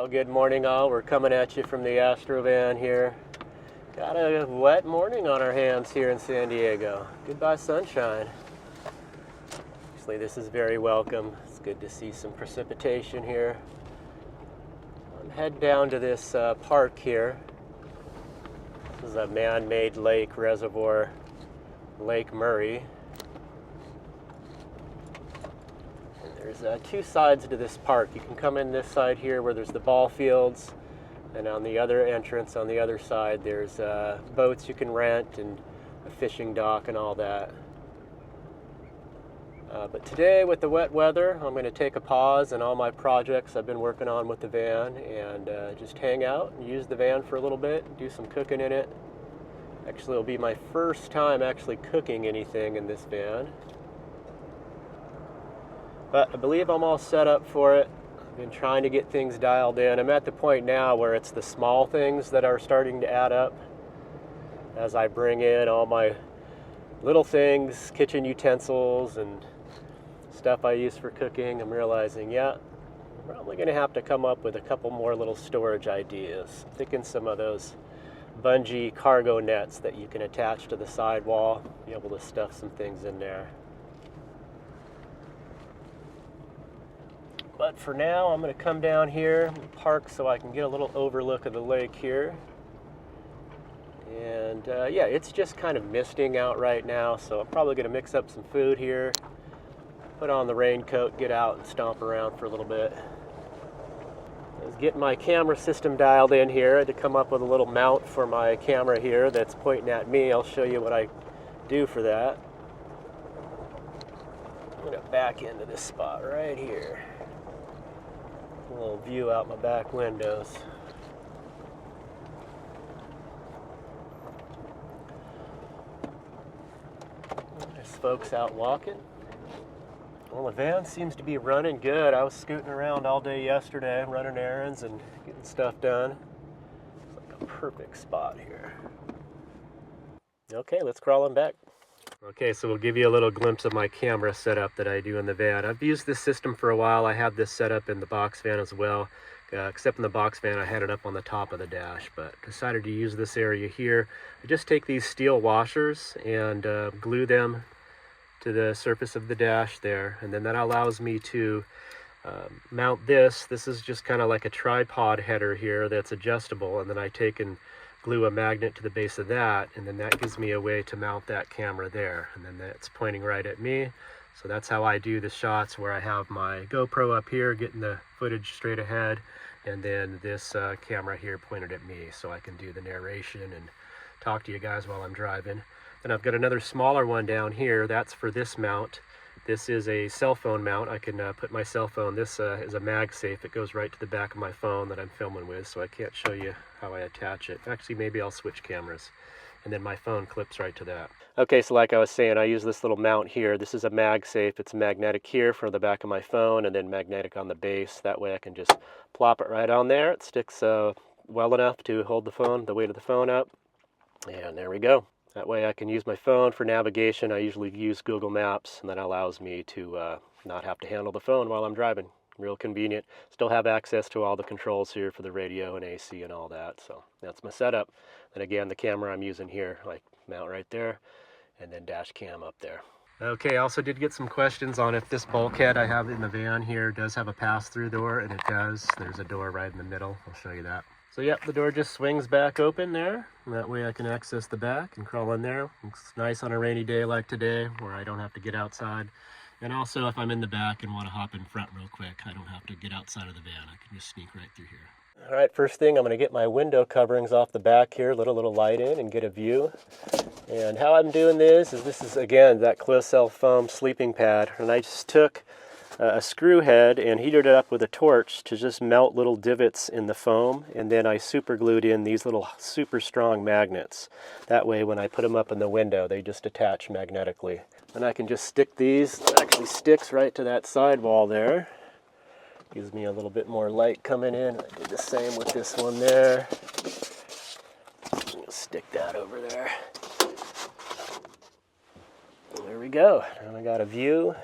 Well, good morning all. We're coming at you from the AstroVan here. Got a wet morning on our hands here in San Diego. Goodbye sunshine. Actually, this is very welcome. It's good to see some precipitation here. I'm heading down to this park here. This is a man-made lake reservoir, Lake Murray. There's two sides to this park. You can come in this side here where there's the ball fields, and on the other entrance on the other side there's boats you can rent and a fishing dock and all that. But today with the wet weather, I'm going to take a pause in all my projects I've been working on with the van and just hang out and use the van for a little bit, do some cooking in it. Actually, it'll be my first time actually cooking anything in this van. But I believe I'm all set up for it. I've been trying to get things dialed in. I'm at the point now where it's the small things that are starting to add up. As I bring in all my little things, kitchen utensils and stuff I use for cooking, I'm realizing, yeah, I'm probably gonna have to come up with a couple more little storage ideas. I'm thinking some of those bungee cargo nets that you can attach to the sidewall, be able to stuff some things in there. But for now, I'm going to come down here and park so I can get a little overlook of the lake here. And yeah, it's just kind of misting out right now, so I'm probably going to mix up some food here, put on the raincoat, get out and stomp around for a little bit. I was getting my camera system dialed in here. I had to come up with a little mount for my camera here that's pointing at me. I'll show you what I do for that. I'm going to back into this spot right here. A little view out my back windows. There's folks out walking. Well, the van seems to be running good. I was scooting around all day yesterday, running errands and getting stuff done. It's like a perfect spot here. Okay, let's crawl on back. Okay, so we'll give you a little glimpse of my camera setup that I do in the van. I've used this system for a while. I have this set up in the box van as well. Except in the box van, I had it up on the top of the dash, but decided to use this area here. I just take these steel washers and glue them to the surface of the dash there, and then that allows me to mount this. This is just kind of like a tripod header here that's adjustable, and then I take and glue a magnet to the base of that, and then that gives me a way to mount that camera there, and then that's pointing right at me. So that's how I do the shots, where I have my GoPro up here getting the footage straight ahead, and then this camera here pointed at me, so I can do the narration and talk to you guys while I'm driving. Then I've got another smaller one down here. That's for this mount. This is a cell phone mount. I can put my cell phone. This is a MagSafe. It goes right to the back of my phone that I'm filming with, so I can't show you how I attach it. Actually, maybe I'll switch cameras. And then my phone clips right to that. Okay, so like I was saying, I use this little mount here. This is a MagSafe. It's magnetic here for the back of my phone, and then magnetic on the base. That way I can just plop it right on there. It sticks well enough to hold the phone, the weight of the phone up. And there we go. That way I can use my phone for navigation. I usually use Google Maps, and that allows me to not have to handle the phone while I'm driving. Real convenient. Still have access to all the controls here for the radio and AC and all that. So that's my setup. And again, the camera I'm using here, like mount right there, and then dash cam up there. Okay, I also did get some questions on if this bulkhead I have in the van here does have a pass-through door, and it does. There's a door right in the middle. I'll show you that. So yep, the door just swings back open there. And that way I can access the back and crawl in there. It's nice on a rainy day like today where I don't have to get outside. And also if I'm in the back and want to hop in front real quick, I don't have to get outside of the van. I can just sneak right through here. All right, first thing, I'm going to get my window coverings off the back here, let a little light in and get a view. And how I'm doing this is again, that cell foam sleeping pad. And I just took a screw head and heated it up with a torch to just melt little divots in the foam, and then I super glued in these little super strong magnets. That way when I put them up in the window, they just attach magnetically. And I can just stick these, it actually sticks right to that sidewall there. Gives me a little bit more light coming in. I did the same with this one there. Stick that over there. There we go, and I got a view.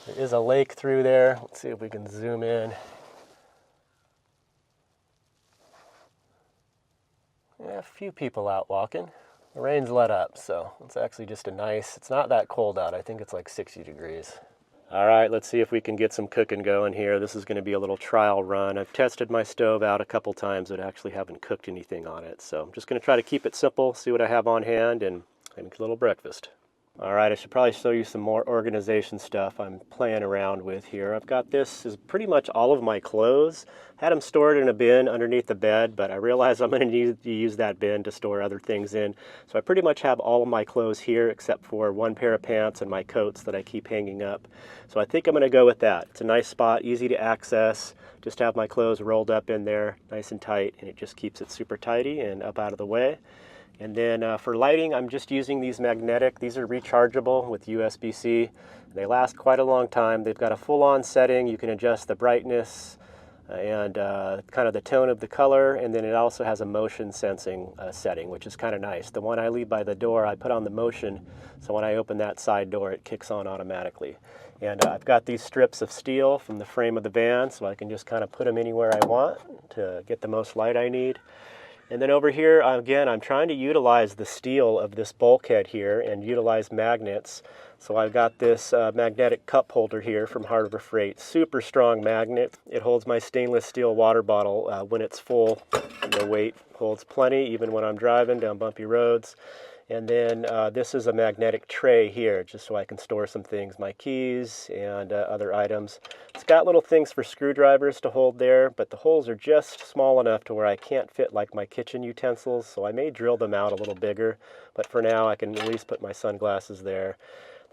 There is a lake through there. Let's see if we can zoom in. Yeah, a few people out walking. The rain's let up, so it's actually just a nice, it's not that cold out. I think it's like 60 degrees. All right, let's see if we can get some cooking going here. This is going to be a little trial run. I've tested my stove out a couple times, but actually haven't cooked anything on it. So I'm just going to try to keep it simple, see what I have on hand, and make a little breakfast. All right, I should probably show you some more organization stuff I'm playing around with here. I've got this is pretty much all of my clothes. Had them stored in a bin underneath the bed, but I realized I'm going to need to use that bin to store other things in. So I pretty much have all of my clothes here except for one pair of pants and my coats that I keep hanging up. So I think I'm going to go with that. It's a nice spot, easy to access. Just have my clothes rolled up in there, nice and tight, and it just keeps it super tidy and up out of the way. And then for lighting, I'm just using these magnetic. These are rechargeable with USB-C. They last quite a long time. They've got a full-on setting. You can adjust the brightness and kind of the tone of the color, and then it also has a motion sensing setting, which is kind of nice. The one I leave by the door, I put on the motion, so when I open that side door, it kicks on automatically. And I've got these strips of steel from the frame of the van, so I can just kind of put them anywhere I want to get the most light I need. And then over here, again, I'm trying to utilize the steel of this bulkhead here and utilize magnets. So I've got this magnetic cup holder here from Harbor Freight. Super strong magnet. It holds my stainless steel water bottle when it's full. The weight holds plenty, even when I'm driving down bumpy roads. And then this is a magnetic tray here, just so I can store some things, my keys and other items. It's got little things for screwdrivers to hold there, but the holes are just small enough to where I can't fit like my kitchen utensils, so I may drill them out a little bigger, but for now I can at least put my sunglasses there.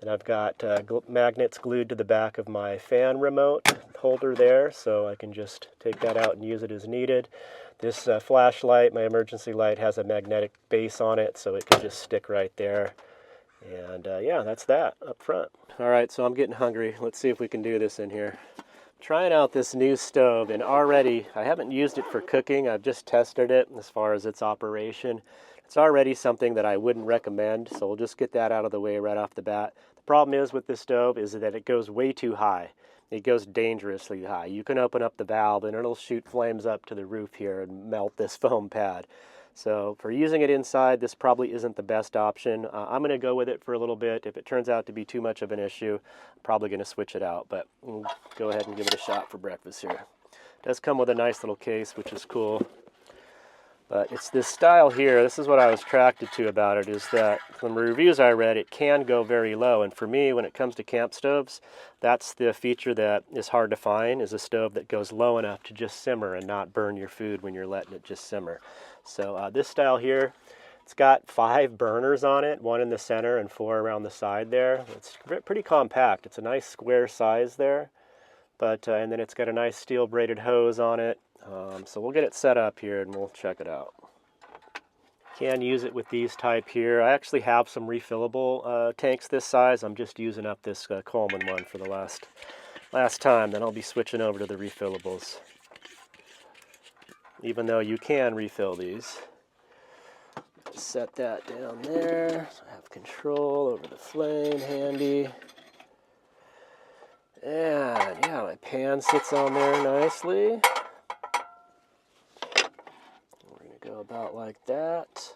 Then I've got magnets glued to the back of my fan remote holder there, so I can just take that out and use it as needed. This flashlight, my emergency light, has a magnetic base on it, so it can just stick right there. And yeah, that's that up front. All right, so I'm getting hungry. Let's see if we can do this in here. Trying out this new stove, and already, I haven't used it for cooking. I've just tested it as far as its operation. It's already something that I wouldn't recommend, so we'll just get that out of the way right off the bat. The problem is with this stove is that it goes way too high. It goes dangerously high. You can open up the valve and it'll shoot flames up to the roof here and melt this foam pad. So for using it inside, this probably isn't the best option. I'm going to go with it for a little bit. If it turns out to be too much of an issue, I'm probably going to switch it out. But we'll go ahead and give it a shot for breakfast here. It does come with a nice little case, which is cool. But it's this style here. This is what I was attracted to about it, is that from the reviews I read, it can go very low. And for me, when it comes to camp stoves, that's the feature that is hard to find, is a stove that goes low enough to just simmer and not burn your food when you're letting it just simmer. So this style here, it's got 5 burners on it, 1 in the center and 4 around the side there. It's pretty compact. It's a nice square size there. But and then it's got a nice steel braided hose on it. So we'll get it set up here and we'll check it out. Can use it with these type here. I actually have some refillable tanks this size. I'm just using up this Coleman one for the last time. Then I'll be switching over to the refillables. Even though you can refill these. Just set that down there. So I have control over the flame, handy. And yeah, my pan sits on there nicely. Go about like that.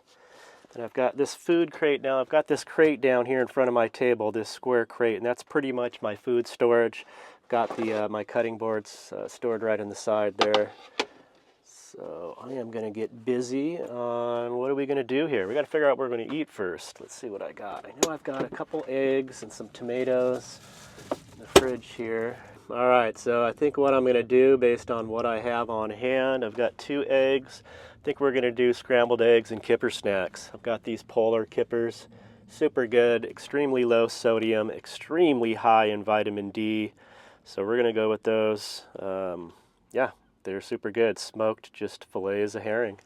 And I've got this food crate now. I've got this crate down here in front of my table, this square crate, and that's pretty much my food storage. Got the my cutting boards stored right on the side there. So I am going to get busy on what are we going to do here. We got to figure out what we're going to eat first. Let's see what I got. I know I've got a couple eggs and some tomatoes in the fridge here. All right, so I think what I'm going to do based on what I have on hand, I've got 2 eggs. I think we're going to do scrambled eggs and kipper snacks. I've got these Polar kippers, super good, extremely low sodium, extremely high in vitamin D. So we're going to go with those. Yeah, they're super good. Smoked, just fillets of herring.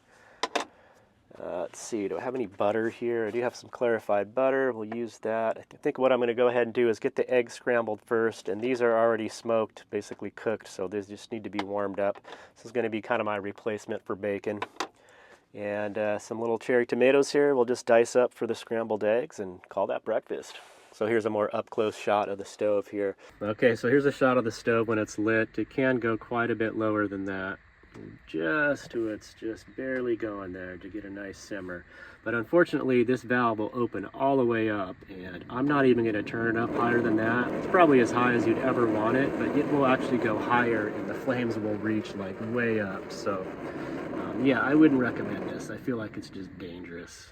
Let's see, do I have any butter here? I do have some clarified butter. We'll use that. I think what I'm going to go ahead and do is get the eggs scrambled first, and these are already smoked, basically cooked, so they just need to be warmed up. This is going to be kind of my replacement for bacon. And some little cherry tomatoes here we'll just dice up for the scrambled eggs and call that breakfast. So here's a more up-close shot of the stove here. Okay, so here's a shot of the stove when it's lit. It can go quite a bit lower than that. just to it's just barely going there to get a nice simmer. But unfortunately, this valve will open all the way up, and I'm not even going to turn it up higher than that. It's probably as high as you'd ever want it, but it will actually go higher, and the flames will reach like way up. So yeah, I wouldn't recommend this. I feel like it's just dangerous.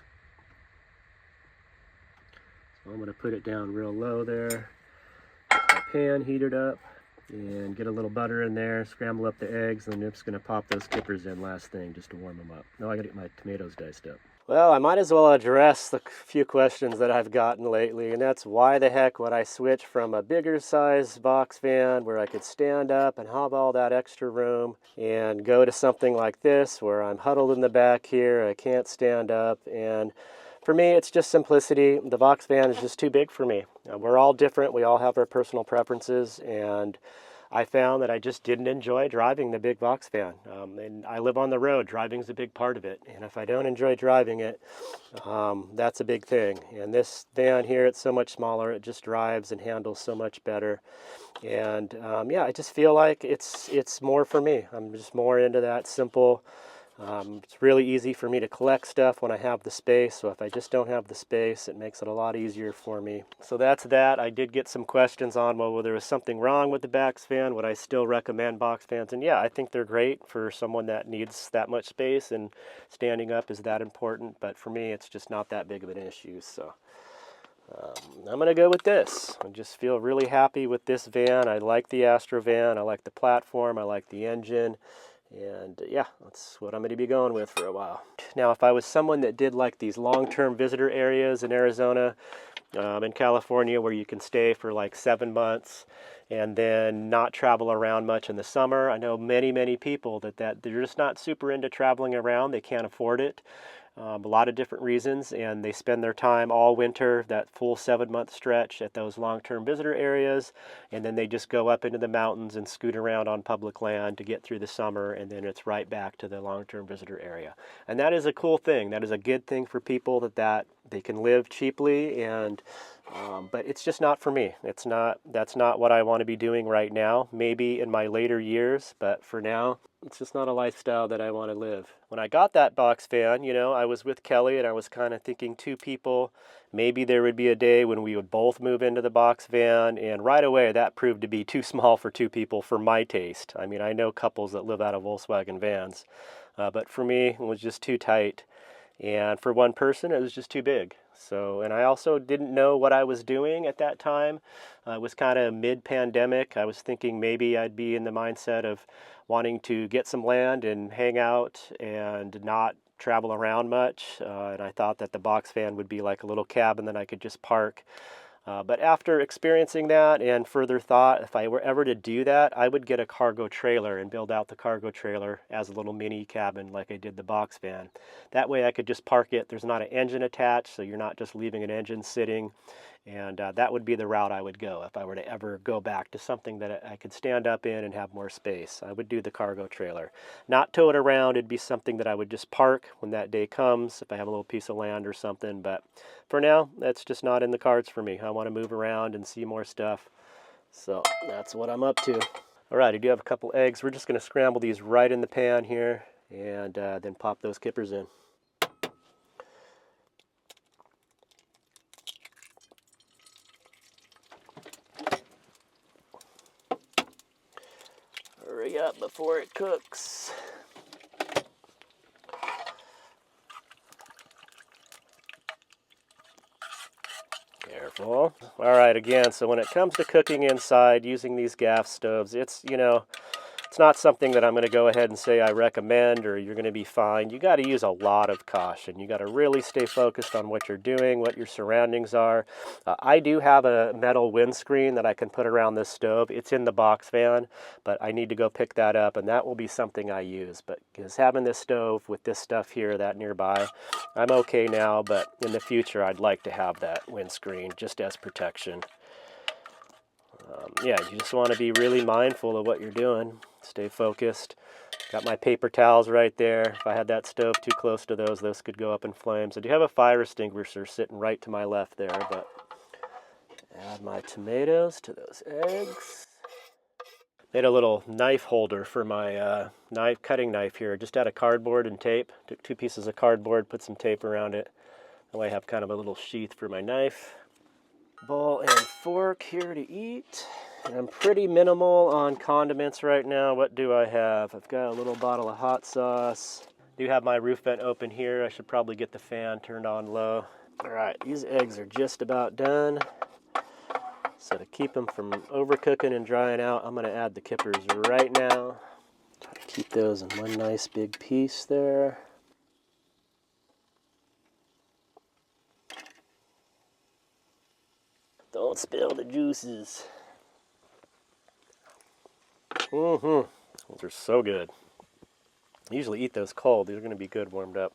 So I'm going to put it down real low there, get my pan heated up, and get a little butter in there, scramble up the eggs, and then I'm just going to pop those kippers in last thing just to warm them up. Now I got to get my tomatoes diced up. Well, I might as well address the few questions that I've gotten lately, and that's why the heck would I switch from a bigger size box van where I could stand up and have all that extra room and go to something like this where I'm huddled in the back here, I can't stand up, and for me, it's just simplicity. The box van is just too big for me. We're all different. We all have our personal preferences, and I found that I just didn't enjoy driving the big box van. And I live on the road. Driving's a big part of it. And if I don't enjoy driving it, that's a big thing. And this van here, it's so much smaller. It just drives and handles so much better. And yeah, I just feel like it's more for me. I'm just more into that simple. It's really easy for me to collect stuff when I have the space, so if I just don't have the space, it makes it a lot easier for me. So that's that. I did get some questions on, well, there was something wrong with the box van. Would I still recommend box fans? And yeah, I think they're great for someone that needs that much space, and standing up is that important, but for me, it's just not that big of an issue. So I'm going to go with this. I just feel really happy with this van. I like the Astro van. I like the platform. I like the engine. And yeah, that's what I'm going to be going with for a while. Now, if I was someone that did like these long-term visitor areas in Arizona, in California, where you can stay for like 7 months and then not travel around much in the summer, I know many people that they're just not super into traveling around. They can't afford it. A lot of different reasons, and they spend their time all winter, that full 7-month stretch at those long-term visitor areas, and then they just go up into the mountains and scoot around on public land to get through the summer, and then it's right back to the long-term visitor area. And that is a cool thing. That is a good thing for people that they can live cheaply, and but it's just not for me. That's not what I want to be doing right now. Maybe in my later years, but for now, it's just not a lifestyle that I want to live. When I got that box van, you know, I was with Kelly and I was kind of thinking 2 people. Maybe there would be a day when we would both move into the box van, and right away that proved to be too small for 2 people for my taste. I mean, I know couples that live out of Volkswagen vans, but for me, it was just too tight. And for one person, it was just too big. So, and I also didn't know what I was doing at that time. It was kind of mid-pandemic. I was thinking maybe I'd be in the mindset of wanting to get some land and hang out and not travel around much. And I thought that the box van would be like a little cabin that I could just park. But after experiencing that and further thought, if I were ever to do that, I would get a cargo trailer and build out the cargo trailer as a little mini cabin like I did the box van. That way I could just park it. There's not an engine attached, so you're not just leaving an engine sitting. And that would be the route I would go if I were to ever go back to something that I could stand up in and have more space. I would do the cargo trailer. Not tow it around. It'd be something that I would just park when that day comes if I have a little piece of land or something. But for now, that's just not in the cards for me. I want to move around and see more stuff. So that's what I'm up to. All right, I do have a couple eggs. We're just going to scramble these right in the pan here and then pop those kippers in. Hurry up before it cooks. Careful. All right, again, so when it comes to cooking inside using these gas stoves, it's, you know, it's not something that I'm going to go ahead and say I recommend or you're going to be fine. You got to use a lot of caution. You got to really stay focused on what you're doing, what your surroundings are. I do have a metal windscreen that I can put around this stove. It's in the box van, but I need to go pick that up, and that will be something I use. But because having this stove with this stuff here, that nearby, I'm okay now, but in the future I'd like to have that windscreen just as protection. Yeah, you just want to be really mindful of what you're doing. Stay focused. Got my paper towels right there. If I had that stove too close to those could go up in flames. I do have a fire extinguisher sitting right to my left there, but add my tomatoes to those eggs. Made a little knife holder for my cutting knife here, just out of cardboard and tape. Took 2 pieces of cardboard, put some tape around it. That way I have kind of a little sheath for my knife. Bowl and fork here to eat. And I'm pretty minimal on condiments right now. What do I have? I've got a little bottle of hot sauce. I do have my roof vent open here. I should probably get the fan turned on low. All right, these eggs are just about done. So to keep them from overcooking and drying out, I'm gonna add the kippers right now. Try to keep those in one nice big piece there. Don't spill the juices. Those are so good. I usually eat those cold. These are gonna be good warmed up.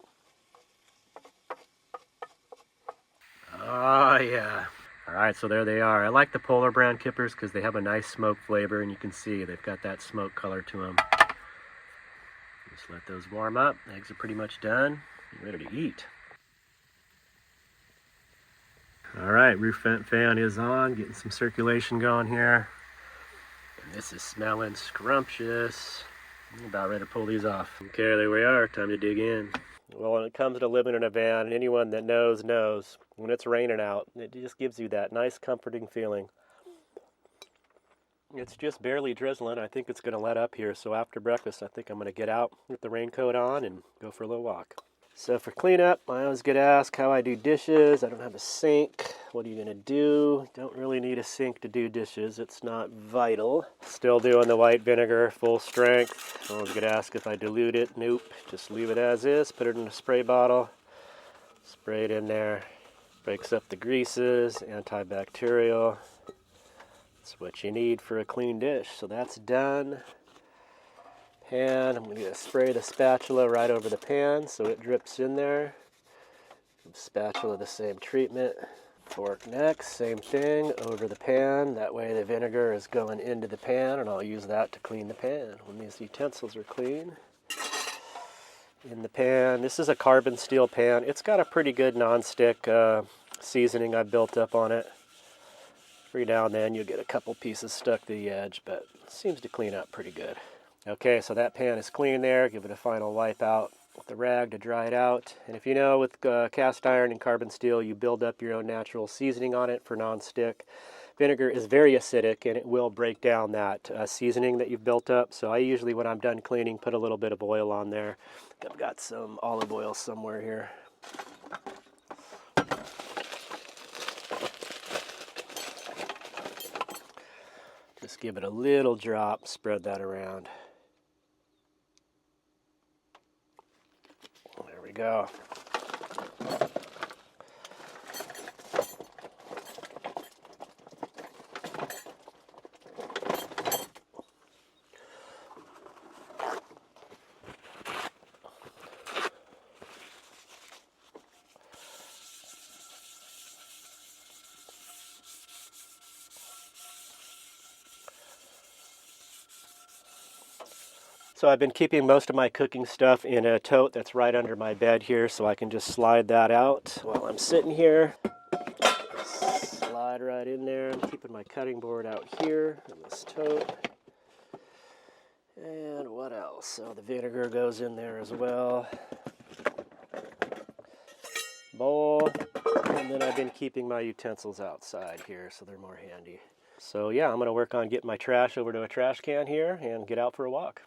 Oh yeah. All right, so there they are. I like the Polar Brand kippers because they have a nice smoke flavor, and you can see they've got that smoke color to them. Just let those warm up. Eggs are pretty much done. Ready to eat. All right, roof vent fan is on. Getting some circulation going here. And this is smelling scrumptious. I'm about ready to pull these off. Okay, there we are. Time to dig in. Well, when it comes to living in a van, anyone that knows, when it's raining out, it just gives you that nice, comforting feeling. It's just barely drizzling. I think it's going to let up here, so after breakfast, I think I'm going to get out with the raincoat on and go for a little walk. So for cleanup, I always get asked how I do dishes. I don't have a sink. What are you going to do? Don't really need a sink to do dishes. It's not vital. Still doing the white vinegar, full strength. I always get asked if I dilute it. Nope. Just leave it as is. Put it in a spray bottle. Spray it in there. Breaks up the greases. Antibacterial. That's what you need for a clean dish. So that's done. Pan, I'm going to spray the spatula right over the pan so it drips in there. Spatula, the same treatment. Fork next, same thing, over the pan. That way the vinegar is going into the pan, and I'll use that to clean the pan when these utensils are clean. In the pan, this is a carbon steel pan. It's got a pretty good nonstick seasoning I've built up on it. Every now and then you'll get a couple pieces stuck to the edge, but it seems to clean up pretty good. Okay, so that pan is clean there. Give it a final wipe out with the rag to dry it out. And if you know, with cast iron and carbon steel, you build up your own natural seasoning on it for nonstick. Vinegar is very acidic, and it will break down that seasoning that you've built up. So I usually, when I'm done cleaning, put a little bit of oil on there. I've got some olive oil somewhere here. Just give it a little drop, spread that around. There we go. So I've been keeping most of my cooking stuff in a tote that's right under my bed here, so I can just slide that out while I'm sitting here. Slide right in there. I'm keeping my cutting board out here in this tote. And what else? So the vinegar goes in there as well. Bowl. And then I've been keeping my utensils outside here, so they're more handy. So yeah, I'm going to work on getting my trash over to a trash can here and get out for a walk.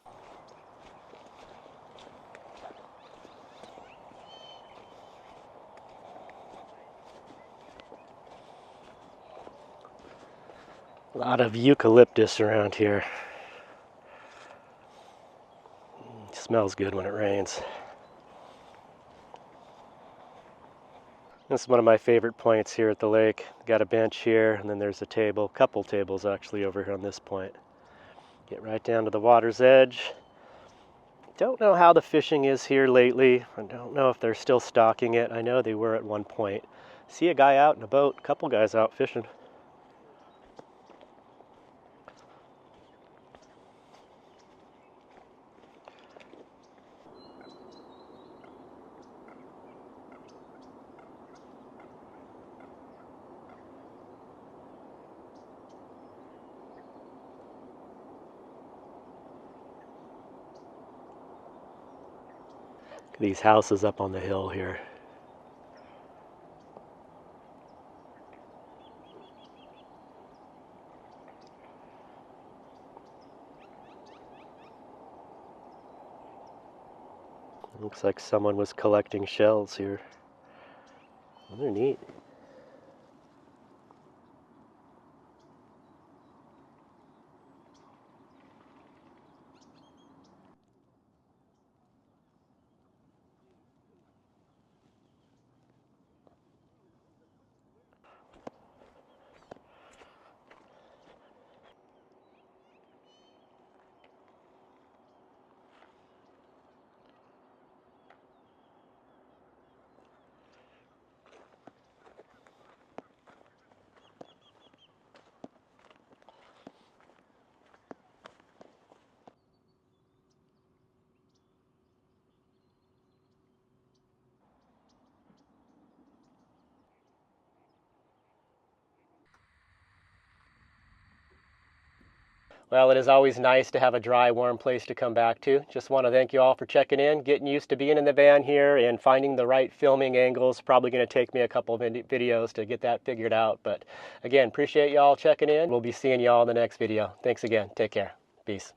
A lot of eucalyptus around here. It smells good when it rains. This is one of my favorite points here at the lake. Got a bench here, and then there's a table, couple tables actually over here on this point. Get right down to the water's edge. Don't know how the fishing is here lately. I don't know if they're still stocking it. I know they were at one point. See a guy out in a boat, a couple guys out fishing. Look at these houses up on the hill here. Looks like someone was collecting shells here. Oh, they're neat. Well, it is always nice to have a dry, warm place to come back to. Just want to thank you all for checking in, getting used to being in the van here, and finding the right filming angles. Probably going to take me a couple of videos to get that figured out. But again, appreciate you all checking in. We'll be seeing you all in the next video. Thanks again. Take care. Peace.